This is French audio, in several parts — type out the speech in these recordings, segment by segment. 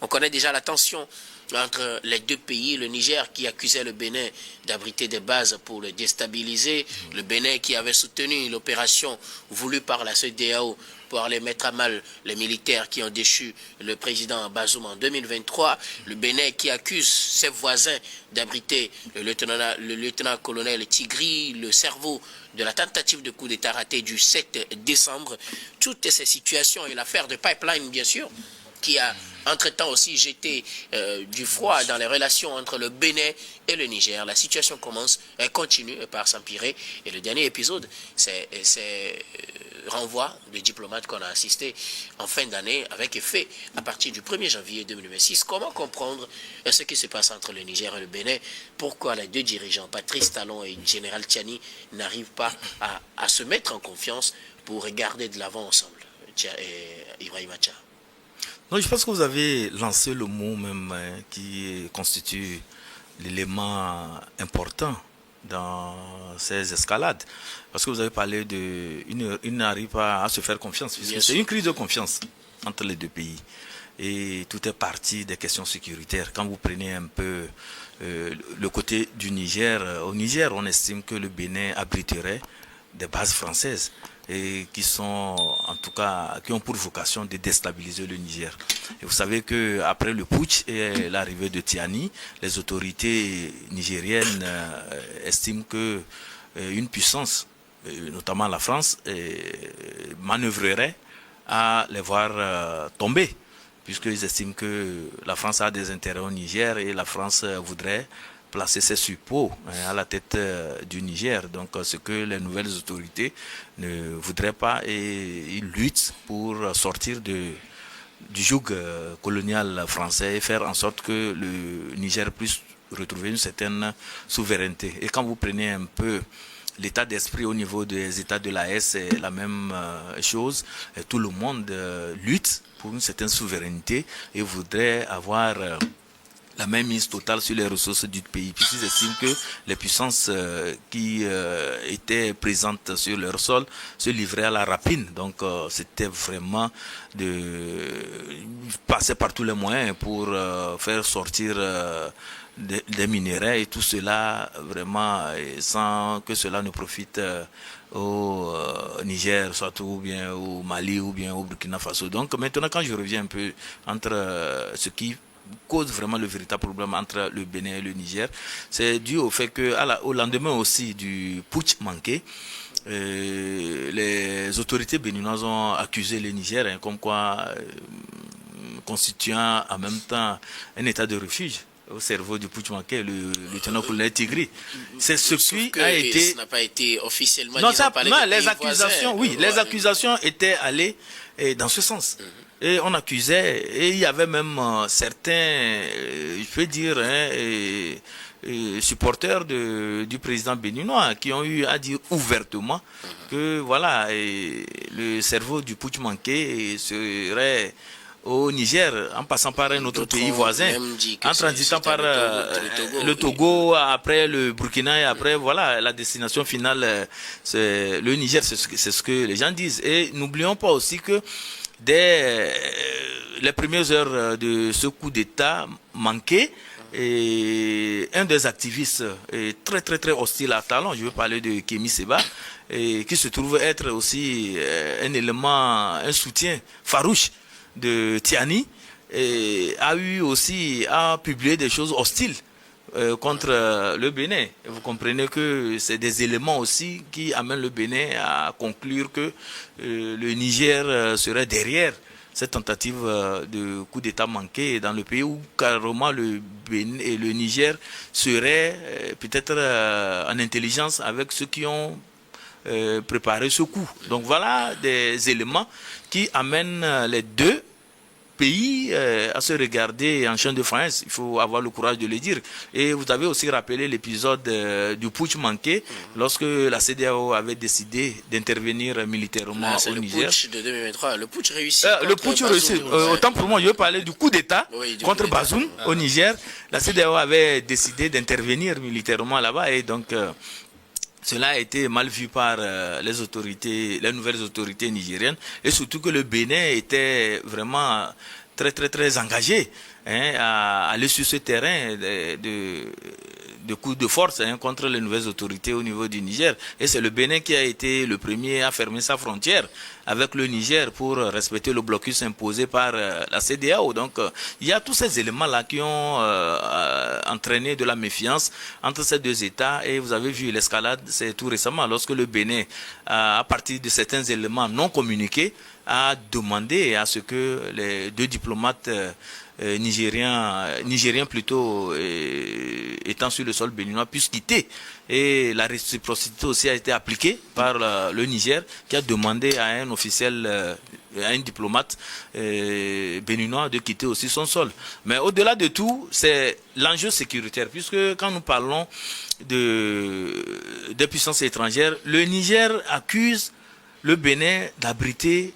On connaît déjà la tension entre les deux pays, le Niger qui accusait le Bénin d'abriter des bases pour le déstabiliser, le Bénin qui avait soutenu l'opération voulue par la CEDEAO pour aller mettre à mal les militaires qui ont déchu le président Bazoum en 2023, le Bénin qui accuse ses voisins d'abriter le lieutenant-colonel Tigri, le cerveau de la tentative de coup d'État raté du 7 décembre. Toutes ces situations et l'affaire de Pipeline, bien sûr, qui a entre-temps aussi jeté du froid dans les relations entre le Bénin et le Niger. La situation continue par s'empirer. Et le dernier épisode, c'est renvoi de diplomates qu'on a assisté en fin d'année avec effet à partir du 1er janvier 2026. Comment comprendre ce qui se passe entre le Niger et le Bénin? Pourquoi les deux dirigeants, Patrice Talon et Général Tiani, n'arrivent pas à se mettre en confiance pour regarder de l'avant ensemble? Ibrahima Tcha. Non, je pense que vous avez lancé le mot même qui constitue l'élément important dans ces escalades. Parce que vous avez parlé de... Ils n'arrivent pas à se faire confiance. C'est une crise de confiance entre les deux pays. Et tout est parti des questions sécuritaires. Quand vous prenez un peu le côté du Niger, au Niger, on estime que le Bénin abriterait des bases françaises et qui sont, en tout cas, qui ont pour vocation de déstabiliser le Niger. Et vous savez que après le putsch et l'arrivée de Tiani, les autorités nigériennes estiment que une puissance, notamment la France, manœuvrerait à les voir tomber, puisqu'ils estiment que la France a des intérêts au Niger et la France voudrait placer ses suppôts à la tête du Niger. Donc ce que les nouvelles autorités ne voudraient pas, et ils luttent pour sortir du joug colonial français et faire en sorte que le Niger puisse retrouver une certaine souveraineté. Et quand vous prenez un peu l'état d'esprit au niveau des États de l'AES, c'est la même chose. Et tout le monde lutte pour une certaine souveraineté et voudrait avoir la même mise totale sur les ressources du pays, puisqu'ils estiment que les puissances qui étaient présentes sur leur sol se livraient à la rapine. Donc c'était vraiment de passer par tous les moyens pour faire sortir des minéraux et tout cela vraiment sans que cela ne profite au Niger, soit ou bien au Mali ou bien au Burkina Faso. Donc maintenant, quand je reviens un peu entre ce qui cause vraiment le véritable problème entre le Bénin et le Niger, c'est dû au fait que au lendemain aussi du putsch manqué, les autorités béninoises ont accusé le Niger comme quoi constituant en même temps un état de refuge au cerveau du putsch manqué, le lieutenant-colonel Tigri. C'est ce qui a été... Ça n'a pas été officiellement non, dit les accusations, oui, les accusations étaient allées dans ce sens. Et on accusait, et il y avait même certains, je peux dire, supporters du président béninois qui ont eu à dire ouvertement que voilà, le cerveau du putsch manqué serait au Niger, en passant par un autre pays voisin, en transitant par le Togo, après le Burkina et après voilà, la destination finale, c'est le Niger, c'est ce que les gens disent. Et n'oublions pas aussi que dès les premières heures de ce coup d'État manqué, et un des activistes très très très hostile à Talon, je veux parler de Kémy Séba, et qui se trouve être aussi un élément, un soutien farouche de Tiani, a eu aussi à publier des choses hostiles contre le Bénin. Et vous comprenez que c'est des éléments aussi qui amènent le Bénin à conclure que le Niger serait derrière cette tentative de coup d'État manqué dans le pays, où carrément le Bénin et le Niger seraient peut-être en intelligence avec ceux qui ont préparé ce coup. Donc voilà des éléments qui amènent les deux pays à se regarder en chaîne de faïence. Il faut avoir le courage de le dire. Et vous avez aussi rappelé l'épisode du putsch manqué lorsque la CEDEAO avait décidé d'intervenir militairement au Niger. Le putsch de 2023, le putsch réussi. Le putsch réussi. Autant pour moi, je veux parler du coup d'État contre Bazoum au Niger. La CEDEAO avait décidé d'intervenir militairement là-bas et donc cela a été mal vu par les autorités, les nouvelles autorités nigériennes, et surtout que le Bénin était vraiment très engagés à aller sur ce terrain de coups de force contre les nouvelles autorités au niveau du Niger. Et c'est le Bénin qui a été le premier à fermer sa frontière avec le Niger pour respecter le blocus imposé par la CEDEAO. Donc, il y a tous ces éléments-là qui ont entraîné de la méfiance entre ces deux États. Et vous avez vu l'escalade, c'est tout récemment, lorsque le Bénin, à partir de certains éléments non communiqués, a demandé à ce que les deux diplomates nigériens plutôt étant sur le sol béninois puissent quitter. Et la réciprocité aussi a été appliquée par le Niger qui a demandé à un officiel, à un diplomate béninois de quitter aussi son sol. Mais au-delà de tout, c'est l'enjeu sécuritaire, puisque quand nous parlons des puissances étrangères, le Niger accuse le Bénin d'abriter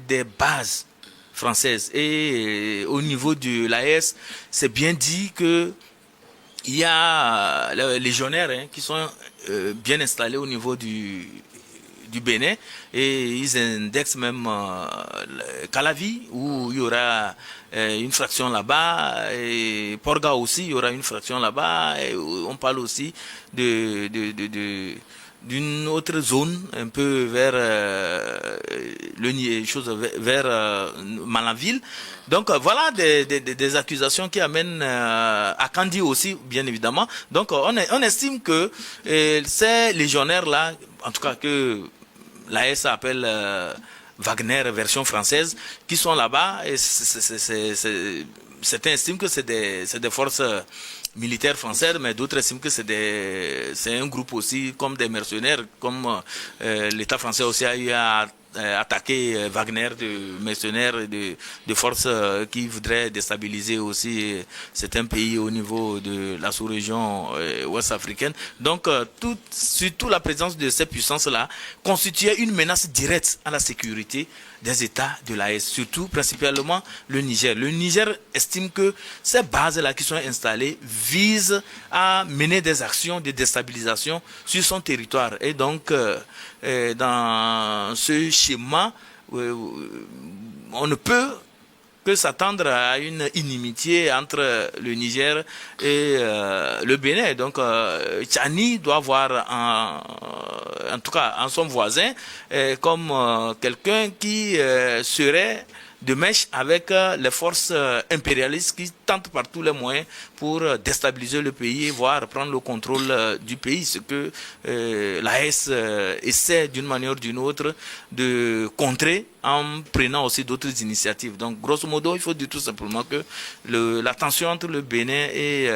des bases françaises. Et au niveau de l'AES, c'est bien dit que il y a les légionnaires qui sont bien installés au niveau du Bénin et ils indexent même Calavi où il y aura une fraction là-bas et Porga aussi il y aura une fraction là-bas et on parle aussi d'une autre zone un peu vers vers Malanville. Donc voilà des accusations qui amènent à Kandi aussi bien évidemment. Donc on estime que ces légionnaires là, en tout cas que l'AS appelle Wagner version française, qui sont là-bas et certains estiment que c'est des forces militaires françaises, mais d'autres estiment que c'est un groupe aussi comme des mercenaires, comme l'État français aussi a eu à attaquer Wagner de mercenaires et de forces qui voudraient déstabiliser aussi certains pays au niveau de la sous-région ouest africaine. Donc surtout la présence de ces puissances-là constituait une menace directe à la sécurité des États de l'AES, surtout principalement le Niger. Le Niger estime que ces bases-là qui sont installées visent à mener des actions de déstabilisation sur son territoire. Et donc, dans ce schéma, on ne peut que s'attendre à une inimitié entre le Niger et le Bénin. Donc, Tchani doit voir en tout cas en son voisin comme quelqu'un qui serait de mèche avec les forces impérialistes qui tentent par tous les moyens pour déstabiliser le pays, voire prendre le contrôle du pays, ce que l'AS essaie d'une manière ou d'une autre de contrer en prenant aussi d'autres initiatives. Donc, grosso modo, il faut dire tout simplement que la tension entre le Bénin et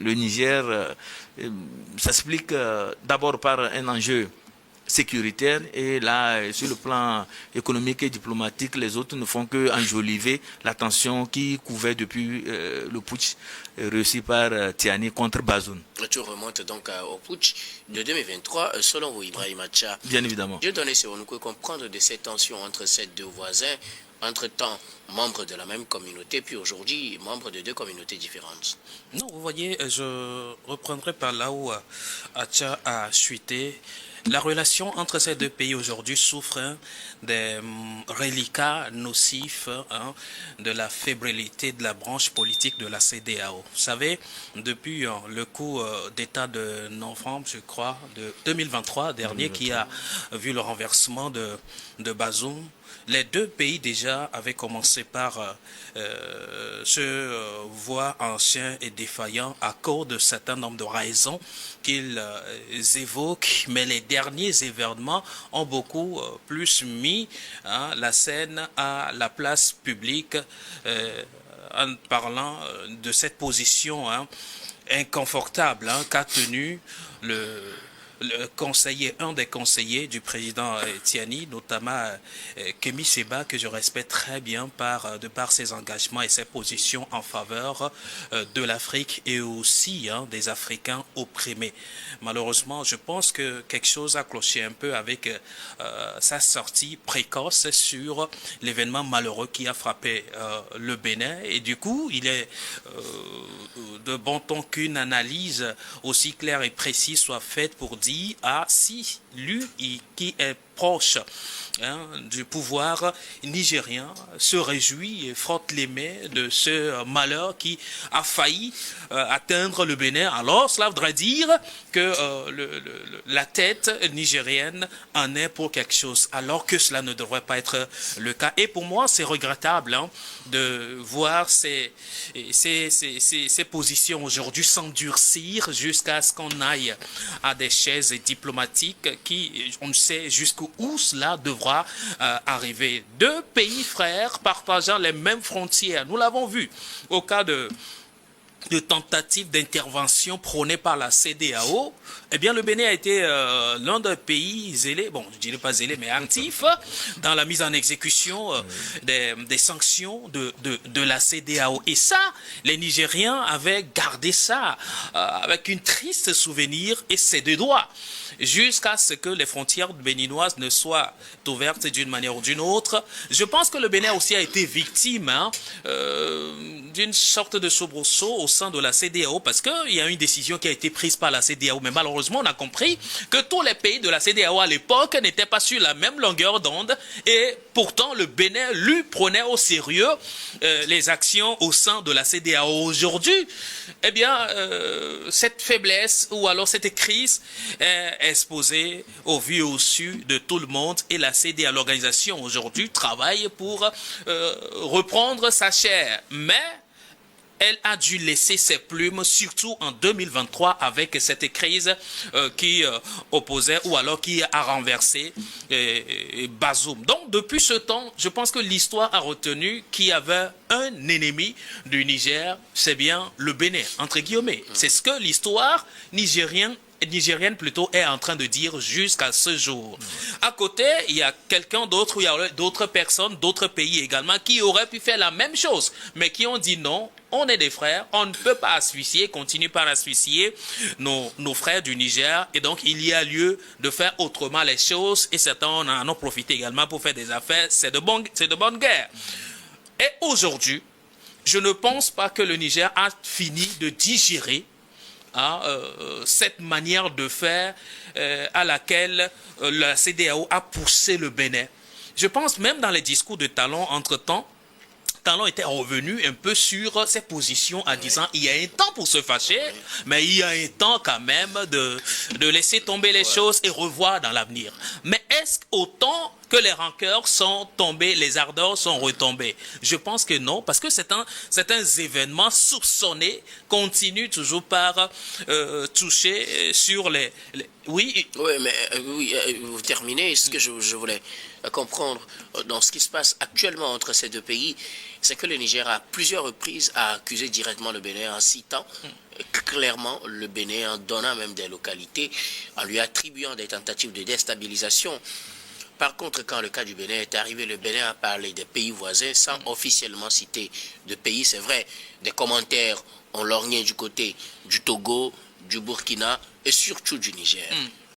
le Niger s'explique d'abord par un enjeu sécuritaire et là, sur le plan économique et diplomatique, les autres ne font que enjoliver la tension qui couvait depuis le putsch réussi par Tiani contre Bazoum. Tu remontes donc au putsch de 2023, selon vous, Ibrahim Acha. Bien évidemment. Je donnais sur nous comprendre de ces tensions entre ces deux voisins, entre-temps membres de la même communauté, puis aujourd'hui membres de deux communautés différentes. Non, vous voyez, je reprendrai par là où Acha a chuté. La relation entre ces deux pays aujourd'hui souffre des reliquats nocifs de la fébrilité de la branche politique de la CEDEAO. Vous savez, depuis le coup d'état de novembre, je crois, de 2023 dernier, qui a vu le renversement de Bazoum, les deux pays déjà avaient commencé par se voir anciens et défaillants à cause de certains nombres de raisons qu'ils évoquent, mais les derniers événements ont beaucoup plus mis la scène à la place publique en parlant de cette position inconfortable qu'a tenue un des conseillers du président Tiani, notamment Kémy Séba, que je respecte très bien de par ses engagements et ses positions en faveur de l'Afrique et aussi des Africains opprimés. Malheureusement, je pense que quelque chose a cloché un peu avec sa sortie précoce sur l'événement malheureux qui a frappé le Bénin. Et du coup, il est de bon ton qu'une analyse aussi claire et précise soit faite pour dire si lui qui est proche du pouvoir nigérien se réjouit et frotte les mains de ce malheur qui a failli atteindre le Bénin. Alors cela voudrait dire que la tête nigérienne en est pour quelque chose, alors que cela ne devrait pas être le cas. Et pour moi, c'est regrettable de voir ces positions aujourd'hui s'endurcir jusqu'à ce qu'on aille à des chaises diplomatiques qui, on ne sait jusqu'où cela devra arriver. Deux pays frères partageant les mêmes frontières. Nous l'avons vu au cas de tentatives d'intervention prônées par la CEDEAO, eh bien le Bénin a été l'un des pays zélés, bon je dirais pas zélé mais actif dans la mise en exécution des sanctions de la CEDEAO. Et ça, les Nigériens avaient gardé ça avec une triste souvenir et c'est de droit, jusqu'à ce que les frontières béninoises ne soient ouvertes d'une manière ou d'une autre. Je pense que le Bénin aussi a été victime d'une sorte de soubresaut au sein de la CEDEAO, parce qu'il y a une décision qui a été prise par la CEDEAO, mais malheureusement on a compris que tous les pays de la CEDEAO à l'époque n'étaient pas sur la même longueur d'onde, et pourtant le Bénin lui prenait au sérieux les actions au sein de la CEDEAO. Aujourd'hui, eh bien cette faiblesse ou alors cette crise est exposée au vu et au su de tout le monde, et la CEDEAO, l'organisation aujourd'hui, travaille pour reprendre sa chair, mais elle a dû laisser ses plumes, surtout en 2023, avec cette crise qui opposait ou alors qui a renversé Bazoum. Donc, depuis ce temps, je pense que l'histoire a retenu qu'il y avait un ennemi du Niger, c'est bien le Bénin, entre guillemets. C'est ce que l'histoire nigérienne plutôt est en train de dire jusqu'à ce jour. À côté, il y a quelqu'un d'autre, il y a d'autres personnes, d'autres pays également qui auraient pu faire la même chose, mais qui ont dit non, on est des frères, on ne peut pas asphyxier, continuer par asphyxier nos frères du Niger, et donc il y a lieu de faire autrement les choses, et certains en ont profité également pour faire des affaires, c'est de bonne guerre. Et aujourd'hui, je ne pense pas que le Niger a fini de digérer cette manière de faire à laquelle la CEDEAO a poussé le Bénin. Je pense même dans les discours de Talon, entre-temps, Talon était revenu un peu sur ses positions en disant il y a un temps pour se fâcher, mais il y a un temps quand même de laisser tomber les choses et revoir dans l'avenir. Mais est-ce qu'autant que les rancœurs sont tombées, les ardeurs sont retombées? Je pense que non, parce que certains événements soupçonnés continuent toujours par toucher sur les... Oui. Oui, mais vous terminez. Ce que je voulais comprendre dans ce qui se passe actuellement entre ces deux pays, c'est que le Niger à plusieurs reprises a accusé directement le Bénin en citant clairement le Bénin, en donnant même des localités, en lui attribuant des tentatives de déstabilisation. Par contre, quand le cas du Bénin est arrivé, le Bénin a parlé des pays voisins sans officiellement citer de pays. C'est vrai, des commentaires ont lorgné du côté du Togo, du Burkina et surtout du Niger.